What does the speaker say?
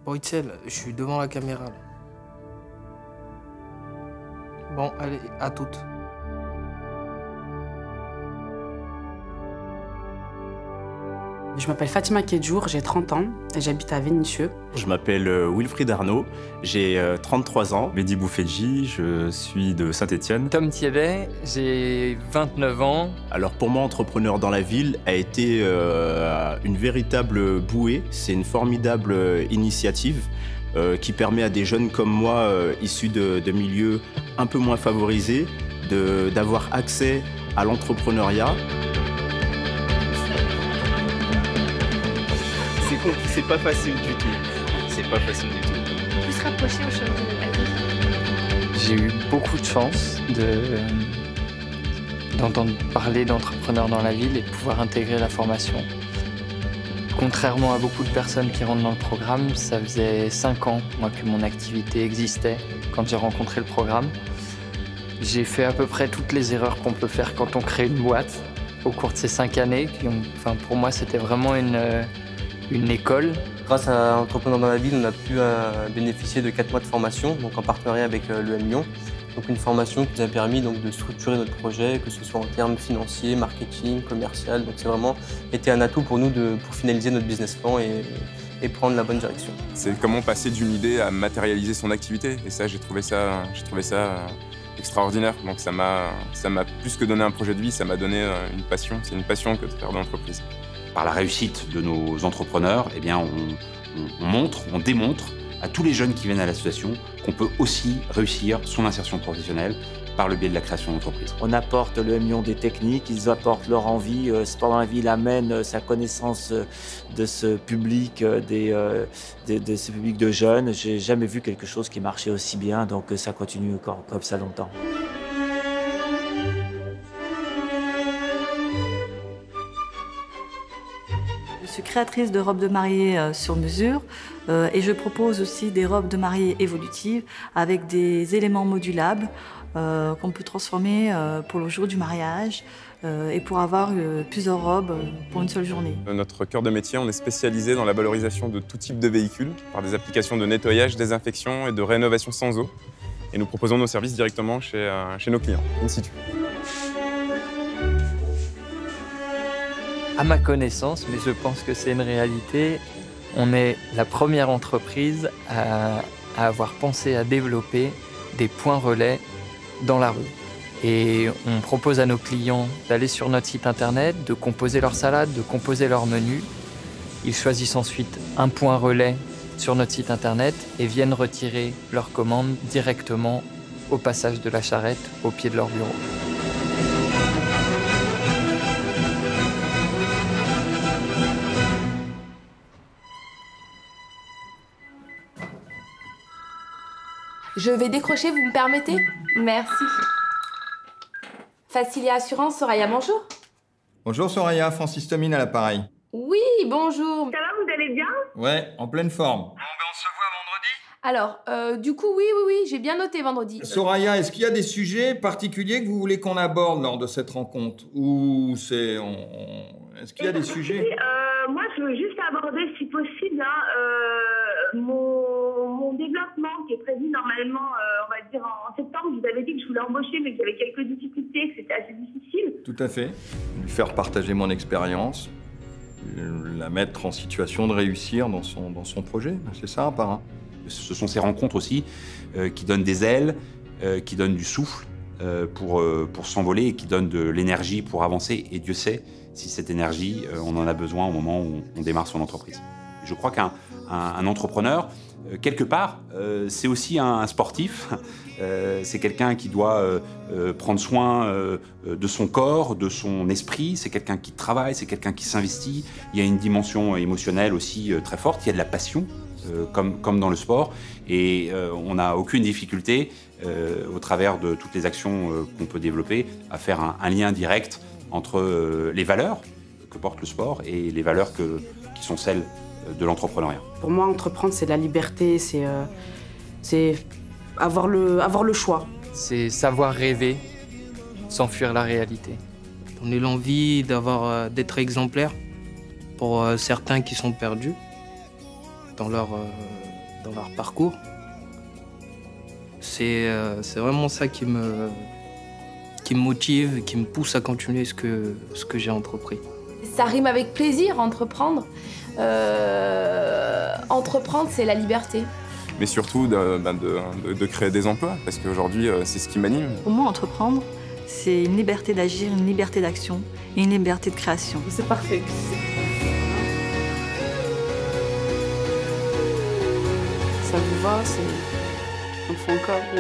Bon, Itzel, je suis devant la caméra, là. Bon, allez, à toutes. Je m'appelle Fatima Kedjour, j'ai 30 ans et j'habite à Vénissieux. Je m'appelle Wilfried Arnaud, j'ai 33 ans. Mehdi Boufedji, je suis de Saint-Étienne. Tom Thiedet, j'ai 29 ans. Alors pour moi, entrepreneur dans la ville a été une véritable bouée. C'est une formidable initiative qui permet à des jeunes comme moi, issus de milieux un peu moins favorisés, d'avoir accès à l'entrepreneuriat. C'est pas facile du tout. C'est pas facile du tout. Plus rapproché au chemin de la vie. J'ai eu beaucoup de chance d'entendre parler d'entrepreneurs dans la ville et de pouvoir intégrer la formation. Contrairement à beaucoup de personnes qui rentrent dans le programme, ça faisait 5 ans moi, que mon activité existait quand j'ai rencontré le programme. J'ai fait à peu près toutes les erreurs qu'on peut faire quand on crée une boîte au cours de ces 5 années. Pour moi, c'était vraiment une école. Grâce à Entrepreneurs dans la ville, on a pu bénéficier de 4 mois de formation, donc en partenariat avec l'EM Lyon. Donc une formation qui nous a permis donc, de structurer notre projet, que ce soit en termes financiers, marketing, commercial. Donc c'est vraiment été un atout pour nous pour finaliser notre business plan et prendre la bonne direction. C'est comment passer d'une idée à matérialiser son activité. Et ça, j'ai trouvé ça extraordinaire. Donc ça m'a plus que donné un projet de vie, ça m'a donné une passion. C'est une passion que de faire de l'entreprise. Par la réussite de nos entrepreneurs, eh bien, on démontre à tous les jeunes qui viennent à l'association qu'on peut aussi réussir son insertion professionnelle par le biais de la création d'entreprise. On apporte le Lyon des techniques, ils apportent leur envie. Sport dans la ville amène sa connaissance de ce public, de ce public de jeunes. J'ai jamais vu quelque chose qui marchait aussi bien, donc ça continue encore comme ça longtemps. Je suis créatrice de robes de mariée sur mesure et je propose aussi des robes de mariée évolutives avec des éléments modulables qu'on peut transformer pour le jour du mariage et pour avoir plusieurs robes pour une seule journée. Notre cœur de métier, on est spécialisé dans la valorisation de tout type de véhicules par des applications de nettoyage, désinfection et de rénovation sans eau. Et nous proposons nos services directement chez nos clients, in situ. À ma connaissance, mais je pense que c'est une réalité, on est la première entreprise à avoir pensé à développer des points relais dans la rue. Et on propose à nos clients d'aller sur notre site internet, de composer leur salade, de composer leur menu. Ils choisissent ensuite un point relais sur notre site internet et viennent retirer leur commande directement au passage de la charrette au pied de leur bureau. Je vais décrocher, vous me permettez? Merci. Facilia Assurance, Soraya, bonjour. Bonjour Soraya, Francis Tomine à l'appareil. Oui, bonjour. Ça va, vous allez bien? Ouais, en pleine forme. Bon, ben on se voit vendredi? Alors, du coup, oui, j'ai bien noté vendredi. Soraya, est-ce qu'il y a des sujets particuliers que vous voulez qu'on aborde lors de cette rencontre? Ou c'est... Est-ce qu'il y a des sujets? Moi, je veux juste aborder, si possible, mon développement qui est prévu normalement, on va dire en septembre. Je vous avais dit que je voulais embaucher, mais que j'avais quelques difficultés, que c'était assez difficile. Tout à fait. Lui faire partager mon expérience, la mettre en situation de réussir dans son projet. C'est ça, apparemment. Ce sont ces rencontres aussi qui donnent des ailes, qui donnent du souffle pour s'envoler et qui donnent de l'énergie pour avancer. Et Dieu sait si cette énergie, on en a besoin au moment où on démarre son entreprise. Je crois qu'un entrepreneur, quelque part, c'est aussi un sportif. C'est quelqu'un qui doit prendre soin de son corps, de son esprit. C'est quelqu'un qui travaille, c'est quelqu'un qui s'investit. Il y a une dimension émotionnelle aussi très forte. Il y a de la passion, comme dans le sport. Et on n'a aucune difficulté, au travers de toutes les actions qu'on peut développer, à faire un lien direct entre les valeurs que porte le sport et les valeurs qui sont celles de l'entrepreneuriat. Pour moi, entreprendre, c'est la liberté, c'est avoir le choix. C'est savoir rêver sans fuir la réalité. On a l'envie d'être exemplaire pour certains qui sont perdus dans leur dans leur parcours. C'est vraiment ça qui me motive, qui me pousse à continuer ce que j'ai entrepris. Ça rime avec plaisir, entreprendre. Entreprendre, c'est la liberté. Mais surtout de créer des emplois, parce qu'aujourd'hui, c'est ce qui m'anime. Pour moi, entreprendre, c'est une liberté d'agir, une liberté d'action et une liberté de création. C'est parfait. Ça vous va? On le fait encore ou...